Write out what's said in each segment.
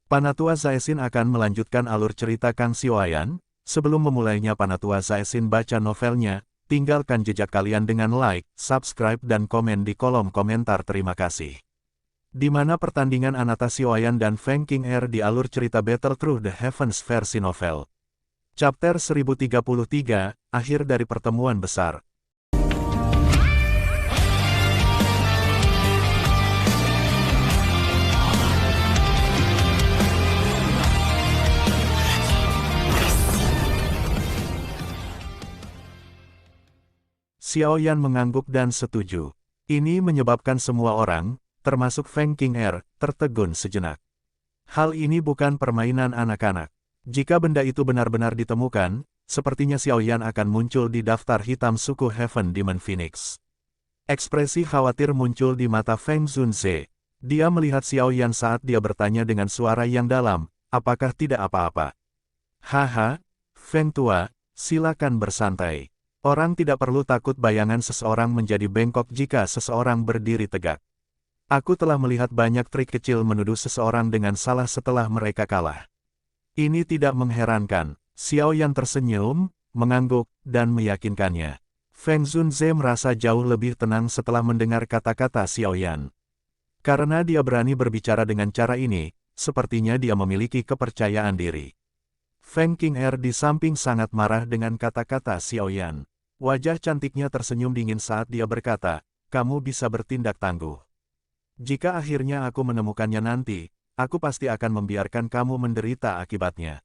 Panatua Zaesin akan melanjutkan alur cerita Kang Sioayan. Sebelum memulainya Panatua Zaesin baca novelnya, tinggalkan jejak kalian dengan like, subscribe dan komen di kolom komentar. Terima kasih. Di mana pertandingan Anata Sioayan dan Feng King Er di alur cerita Battle Through the Heavens versi novel. Chapter 1033, Akhir dari Pertemuan Besar. Xiaoyan mengangguk dan setuju. Ini menyebabkan semua orang, termasuk Feng King Er, tertegun sejenak. Hal ini bukan permainan anak-anak. Jika benda itu benar-benar ditemukan, sepertinya Xiaoyan akan muncul di daftar hitam suku Heaven Demon Phoenix. Ekspresi khawatir muncul di mata Feng Zunze. Dia melihat Xiaoyan saat dia bertanya dengan suara yang dalam, apakah tidak apa-apa? Haha, Feng Tua, silakan bersantai. Orang tidak perlu takut bayangan seseorang menjadi bengkok jika seseorang berdiri tegak. Aku telah melihat banyak trik kecil menuduh seseorang dengan salah setelah mereka kalah. Ini tidak mengherankan. Xiaoyan tersenyum, mengangguk, dan meyakinkannya. Feng Zunze merasa jauh lebih tenang setelah mendengar kata-kata Xiaoyan. Karena dia berani berbicara dengan cara ini, sepertinya dia memiliki kepercayaan diri. Feng King Er di samping sangat marah dengan kata-kata Xiaoyan. Wajah cantiknya tersenyum dingin saat dia berkata, kamu bisa bertindak tangguh. Jika akhirnya aku menemukannya nanti, aku pasti akan membiarkan kamu menderita akibatnya.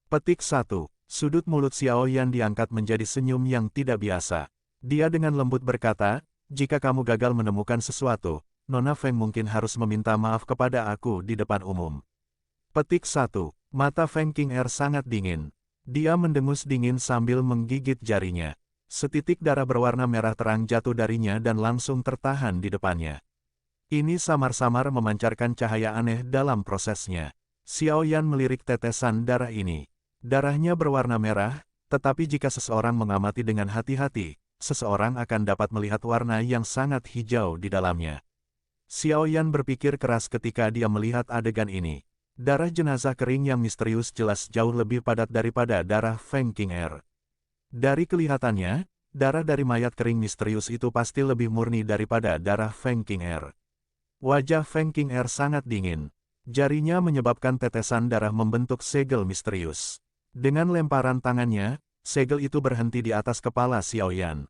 Petik 1. Sudut mulut Xiaoyan diangkat menjadi senyum yang tidak biasa. Dia dengan lembut berkata, jika kamu gagal menemukan sesuatu, Nona Feng mungkin harus meminta maaf kepada aku di depan umum. Petik 1. Mata Feng King Er sangat dingin. Dia mendengus dingin sambil menggigit jarinya. Setitik darah berwarna merah terang jatuh darinya dan langsung tertahan di depannya. Ini samar-samar memancarkan cahaya aneh dalam prosesnya. Xiaoyan melirik tetesan darah ini. Darahnya berwarna merah, tetapi jika seseorang mengamati dengan hati-hati, seseorang akan dapat melihat warna yang sangat hijau di dalamnya. Xiaoyan berpikir keras ketika dia melihat adegan ini. Darah jenazah kering yang misterius jelas jauh lebih padat daripada darah Feng King Er. Dari kelihatannya, darah dari mayat kering misterius itu pasti lebih murni daripada darah Feng King Er. Wajah Feng King Er sangat dingin. Jarinya menyebabkan tetesan darah membentuk segel misterius. Dengan lemparan tangannya, segel itu berhenti di atas kepala Xiaoyan.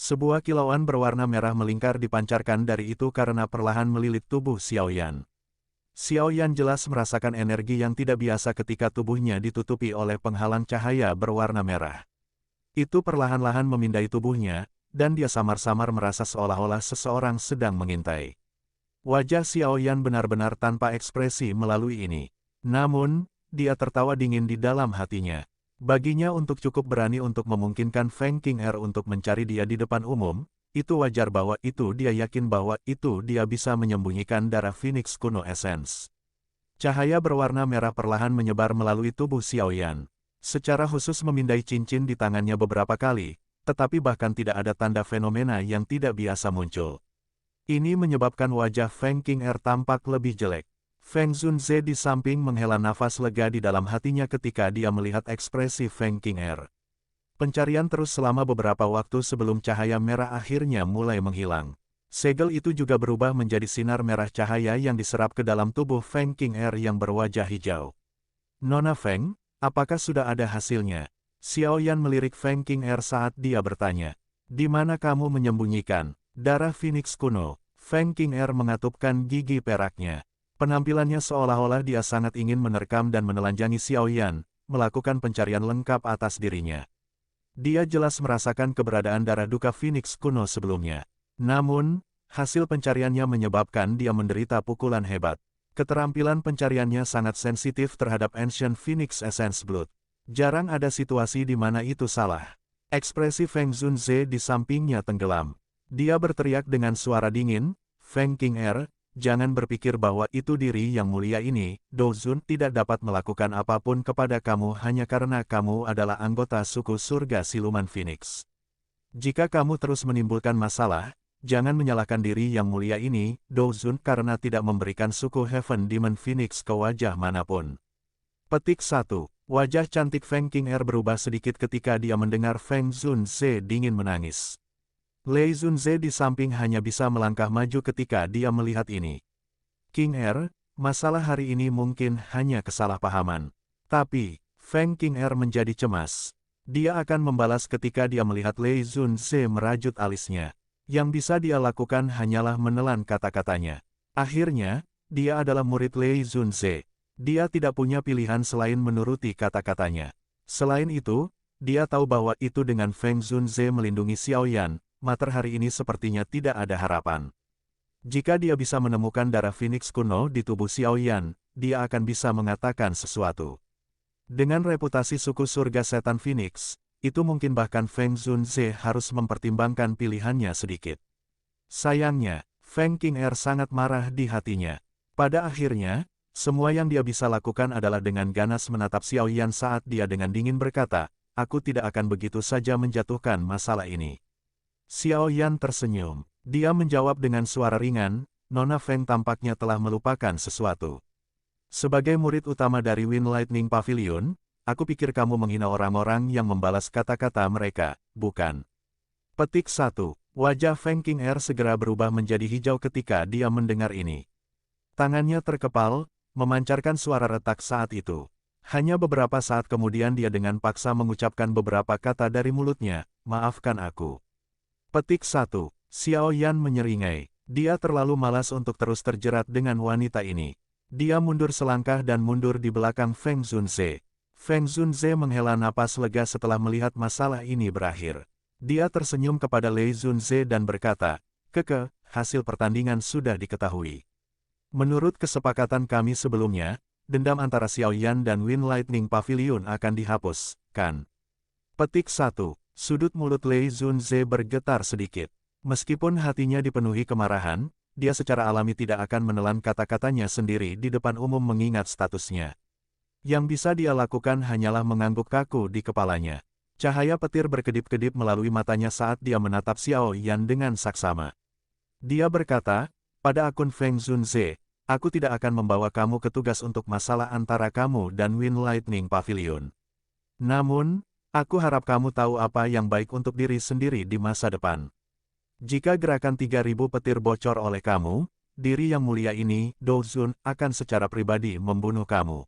Sebuah kilauan berwarna merah melingkar dipancarkan dari itu karena perlahan melilit tubuh Xiaoyan. Xiaoyan jelas merasakan energi yang tidak biasa ketika tubuhnya ditutupi oleh penghalang cahaya berwarna merah. Itu perlahan-lahan memindai tubuhnya, dan dia samar-samar merasa seolah-olah seseorang sedang mengintai. Wajah Xiaoyan benar-benar tanpa ekspresi melalui ini. Namun, dia tertawa dingin di dalam hatinya. Baginya untuk cukup berani untuk memungkinkan Feng King Er untuk mencari dia di depan umum, itu wajar bahwa itu dia yakin bahwa itu dia bisa menyembunyikan darah Phoenix kuno Essence. Cahaya berwarna merah perlahan menyebar melalui tubuh Xiaoyan. Secara khusus memindai cincin di tangannya beberapa kali, tetapi bahkan tidak ada tanda fenomena yang tidak biasa muncul. Ini menyebabkan wajah Feng King Er tampak lebih jelek. Feng Zunze di samping menghela nafas lega di dalam hatinya ketika dia melihat ekspresi Feng King Er. Pencarian terus selama beberapa waktu sebelum cahaya merah akhirnya mulai menghilang. Segel itu juga berubah menjadi sinar merah cahaya yang diserap ke dalam tubuh Feng King Er yang berwajah hijau. Nona Feng, apakah sudah ada hasilnya? Xiaoyan melirik Feng King Er saat dia bertanya. Di mana kamu menyembunyikan darah Phoenix kuno? Feng King Er mengatupkan gigi peraknya. Penampilannya seolah-olah dia sangat ingin menerkam dan menelanjangi Xiaoyan, melakukan pencarian lengkap atas dirinya. Dia jelas merasakan keberadaan darah duka Phoenix kuno sebelumnya. Namun, hasil pencariannya menyebabkan dia menderita pukulan hebat. Keterampilan pencariannya sangat sensitif terhadap Ancient Phoenix Essence Blood. Jarang ada situasi di mana itu salah. Ekspresi Feng Zunze di sampingnya tenggelam. Dia berteriak dengan suara dingin, Feng King Er, jangan berpikir bahwa itu diri yang mulia ini, Dozun tidak dapat melakukan apapun kepada kamu hanya karena kamu adalah anggota suku surga siluman Phoenix. Jika kamu terus menimbulkan masalah, jangan menyalahkan diri yang mulia ini, Douzun, karena tidak memberikan suku Heaven Demon Phoenix ke wajah manapun. Petik 1. Wajah cantik Feng Qing'er berubah sedikit ketika dia mendengar Feng Zunze dingin menangis. Lei Zunze di samping hanya bisa melangkah maju ketika dia melihat ini. Qing'er, masalah hari ini mungkin hanya kesalahpahaman. Tapi, Feng Qing'er menjadi cemas. Dia akan membalas ketika dia melihat Lei Zunze merajut alisnya. Yang bisa dia lakukan hanyalah menelan kata-katanya. Akhirnya, dia adalah murid Lei Zunze. Dia tidak punya pilihan selain menuruti kata-katanya. Selain itu, dia tahu bahwa itu dengan Feng Zunze melindungi Xiaoyan, mater hari ini sepertinya tidak ada harapan. Jika dia bisa menemukan darah Phoenix kuno di tubuh Xiaoyan, dia akan bisa mengatakan sesuatu. Dengan reputasi suku surga setan Phoenix, itu mungkin bahkan Feng Zunze harus mempertimbangkan pilihannya sedikit. Sayangnya, Feng Qing'er sangat marah di hatinya. Pada akhirnya, semua yang dia bisa lakukan adalah dengan ganas menatap Xiaoyan saat dia dengan dingin berkata, "Aku tidak akan begitu saja menjatuhkan masalah ini." Xiaoyan tersenyum. Dia menjawab dengan suara ringan, "Nona Feng tampaknya telah melupakan sesuatu. Sebagai murid utama dari Wind Lightning Pavilion, aku pikir kamu menghina orang-orang yang membalas kata-kata mereka, bukan?" Petik 1. Wajah Feng Qing'er segera berubah menjadi hijau ketika dia mendengar ini. Tangannya terkepal, memancarkan suara retak saat itu. Hanya beberapa saat kemudian dia dengan paksa mengucapkan beberapa kata dari mulutnya, "Maafkan aku." Petik 1. Xiaoyan menyeringai. Dia terlalu malas untuk terus terjerat dengan wanita ini. Dia mundur selangkah dan mundur di belakang Feng Zunze. Feng Zunze menghela napas lega setelah melihat masalah ini berakhir. Dia tersenyum kepada Lei Zunze dan berkata, "Keke, hasil pertandingan sudah diketahui. Menurut kesepakatan kami sebelumnya, dendam antara Xiaoyan dan Wind Lightning Pavilion akan dihapus, kan?" Petik 1. Sudut mulut Lei Zunze bergetar sedikit. Meskipun hatinya dipenuhi kemarahan, dia secara alami tidak akan menelan kata-katanya sendiri di depan umum mengingat statusnya. Yang bisa dia lakukan hanyalah mengangguk kaku di kepalanya. Cahaya petir berkedip-kedip melalui matanya saat dia menatap Xiaoyan dengan saksama. Dia berkata, "Pada akun Feng Zunze, aku tidak akan membawa kamu ke tugas untuk masalah antara kamu dan Wind Lightning Pavilion. Namun, aku harap kamu tahu apa yang baik untuk diri sendiri di masa depan. Jika gerakan 3.000 petir bocor oleh kamu, diri yang mulia ini, Douzun, akan secara pribadi membunuh kamu."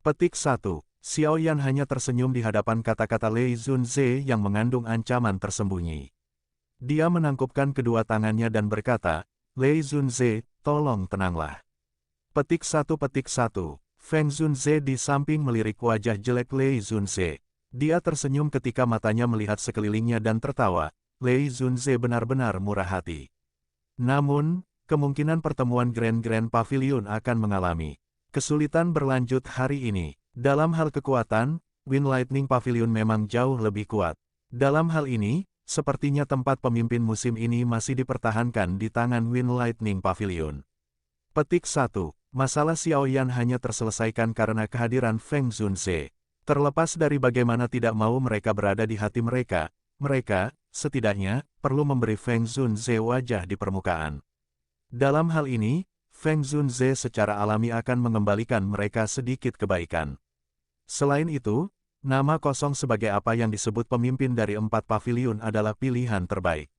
Petik 1. Xiaoyan hanya tersenyum di hadapan kata-kata Lei Zunze yang mengandung ancaman tersembunyi. Dia menangkupkan kedua tangannya dan berkata, "Lei Zunze, tolong tenanglah." Petik 1. Feng Zunze di samping melirik wajah jelek Lei Zunze. Dia tersenyum ketika matanya melihat sekelilingnya dan tertawa. Lei Zunze benar-benar murah hati. Namun, kemungkinan pertemuan Grand Pavilion akan mengalami kesulitan berlanjut hari ini. Dalam hal kekuatan, Wind Lightning Pavilion memang jauh lebih kuat. Dalam hal ini, sepertinya tempat pemimpin musim ini masih dipertahankan di tangan Wind Lightning Pavilion. Petik 1. Masalah Xiaoyan hanya terselesaikan karena kehadiran Feng Zunze. Terlepas dari bagaimana tidak mau mereka berada di hati mereka, setidaknya, perlu memberi Feng Zunze wajah di permukaan. Dalam hal ini, Feng Zunze secara alami akan mengembalikan mereka sedikit kebaikan. Selain itu, nama kosong sebagai apa yang disebut pemimpin dari 4 pavilion adalah pilihan terbaik.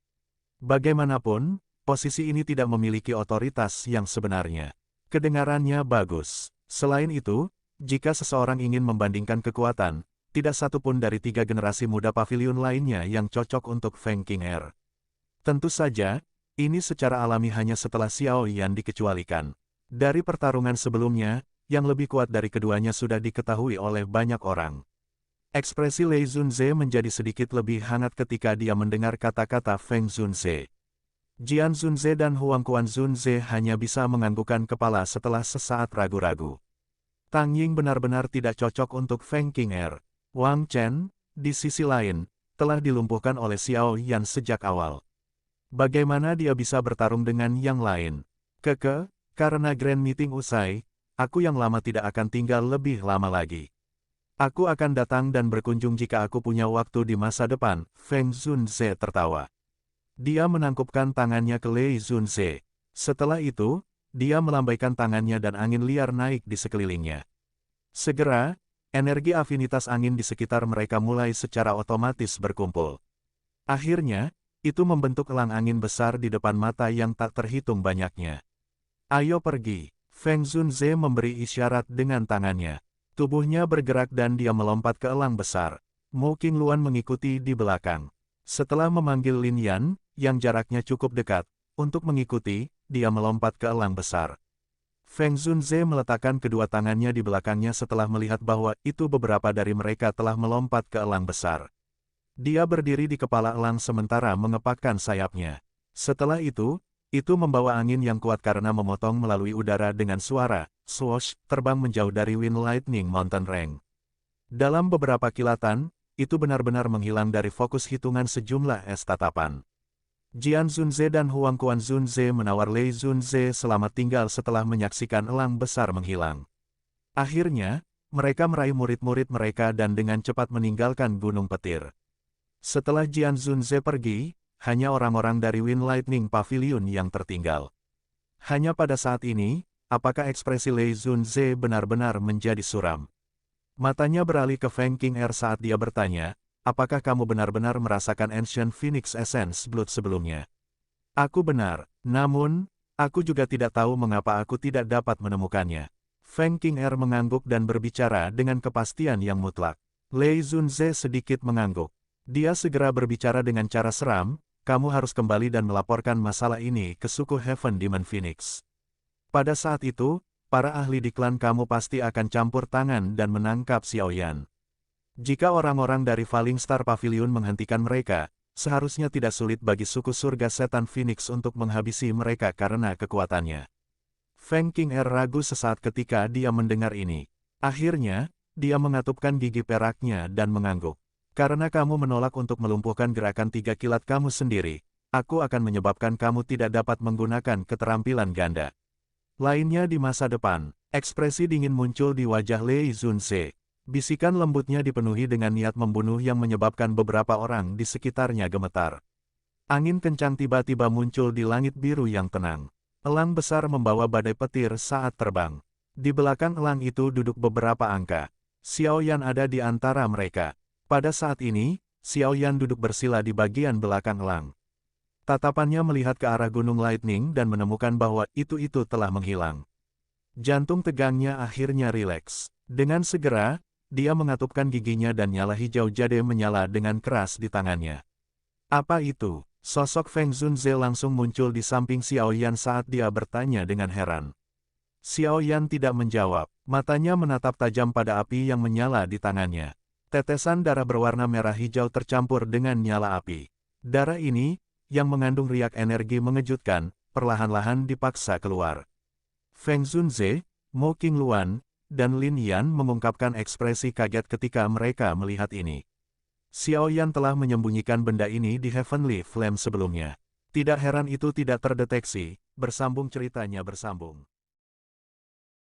Bagaimanapun, posisi ini tidak memiliki otoritas yang sebenarnya. Kedengarannya bagus. Selain itu, jika seseorang ingin membandingkan kekuatan, tidak satu pun dari 3 generasi muda pavilion lainnya yang cocok untuk Feng Qing'er. Tentu saja, ini secara alami hanya setelah Xiaoyan dikecualikan. Dari pertarungan sebelumnya, yang lebih kuat dari keduanya sudah diketahui oleh banyak orang. Ekspresi Lei Zunze menjadi sedikit lebih hangat ketika dia mendengar kata-kata Feng Zunze. Jian Zunze dan Huang Quan Zunze hanya bisa menganggukkan kepala setelah sesaat ragu-ragu. Tang Ying benar-benar tidak cocok untuk Feng Qing'er. Wang Chen, di sisi lain, telah dilumpuhkan oleh Xiaoyan sejak awal. Bagaimana dia bisa bertarung dengan yang lain? Keke, karena Grand Meeting usai, aku yang lama tidak akan tinggal lebih lama lagi. Aku akan datang dan berkunjung jika aku punya waktu di masa depan, Feng Zunze tertawa. Dia menangkupkan tangannya ke Lei Zunze. Setelah itu, dia melambaikan tangannya dan angin liar naik di sekelilingnya. Segera, energi afinitas angin di sekitar mereka mulai secara otomatis berkumpul. Akhirnya, itu membentuk elang angin besar di depan mata yang tak terhitung banyaknya. Ayo pergi. Feng Zunze memberi isyarat dengan tangannya. Tubuhnya bergerak dan dia melompat ke elang besar. Mo Qingluan mengikuti di belakang. Setelah memanggil Lin Yan, yang jaraknya cukup dekat, untuk mengikuti, dia melompat ke elang besar. Feng Zunze meletakkan kedua tangannya di belakangnya setelah melihat bahwa itu beberapa dari mereka telah melompat ke elang besar. Dia berdiri di kepala elang sementara mengepakkan sayapnya. Setelah itu membawa angin yang kuat karena memotong melalui udara dengan suara, swoosh, terbang menjauh dari Wind Lightning Mountain Range. Dalam beberapa kilatan, itu benar-benar menghilang dari fokus hitungan sejumlah es tatapan. Jian Zunze dan Huang Quan Zunze menawar Lei Zunze selamat tinggal setelah menyaksikan elang besar menghilang. Akhirnya, mereka meraih murid-murid mereka dan dengan cepat meninggalkan Gunung Petir. Setelah Jian Zunze pergi, hanya orang-orang dari Wind Lightning Pavilion yang tertinggal. Hanya pada saat ini, apakah ekspresi Lei Zunze benar-benar menjadi suram? Matanya beralih ke Feng Qing'er saat dia bertanya, apakah kamu benar-benar merasakan Ancient Phoenix Essence Blood sebelumnya? Aku benar, namun, aku juga tidak tahu mengapa aku tidak dapat menemukannya. Feng Qing'er mengangguk dan berbicara dengan kepastian yang mutlak. Lei Zunze sedikit mengangguk. Dia segera berbicara dengan cara seram, kamu harus kembali dan melaporkan masalah ini ke suku Heaven Demon Phoenix. Pada saat itu, para ahli di klan kamu pasti akan campur tangan dan menangkap Xiao Yan. Jika orang-orang dari Falling Star Pavilion menghentikan mereka, seharusnya tidak sulit bagi suku surga setan Phoenix untuk menghabisi mereka karena kekuatannya. Feng Qing'er ragu sesaat ketika dia mendengar ini. Akhirnya, dia mengatupkan gigi peraknya dan mengangguk. Karena kamu menolak untuk melumpuhkan gerakan 3 kilat kamu sendiri, aku akan menyebabkan kamu tidak dapat menggunakan keterampilan ganda. Lainnya di masa depan, ekspresi dingin muncul di wajah Lei Zunze. Bisikan lembutnya dipenuhi dengan niat membunuh yang menyebabkan beberapa orang di sekitarnya gemetar. Angin kencang tiba-tiba muncul di langit biru yang tenang. Elang besar membawa badai petir saat terbang. Di belakang elang itu duduk beberapa angka. Xiao Yan ada di antara mereka. Pada saat ini, Xiao Yan duduk bersila di bagian belakang elang. Tatapannya melihat ke arah Gunung Lightning dan menemukan bahwa itu telah menghilang. Jantung tegangnya akhirnya rileks. Dengan segera, dia mengatupkan giginya dan nyala hijau jade menyala dengan keras di tangannya. Apa itu? Sosok Feng Zunze langsung muncul di samping Xiao Yan saat dia bertanya dengan heran. Xiao Yan tidak menjawab, matanya menatap tajam pada api yang menyala di tangannya. Tetesan darah berwarna merah hijau tercampur dengan nyala api. Darah ini, yang mengandung riak energi mengejutkan, perlahan-lahan dipaksa keluar. Feng Zunze, Mo Qingluan, dan Lin Yan mengungkapkan ekspresi kaget ketika mereka melihat ini. Xiao Yan telah menyembunyikan benda ini di Heavenly Flame sebelumnya. Tidak heran itu tidak terdeteksi, bersambung ceritanya bersambung.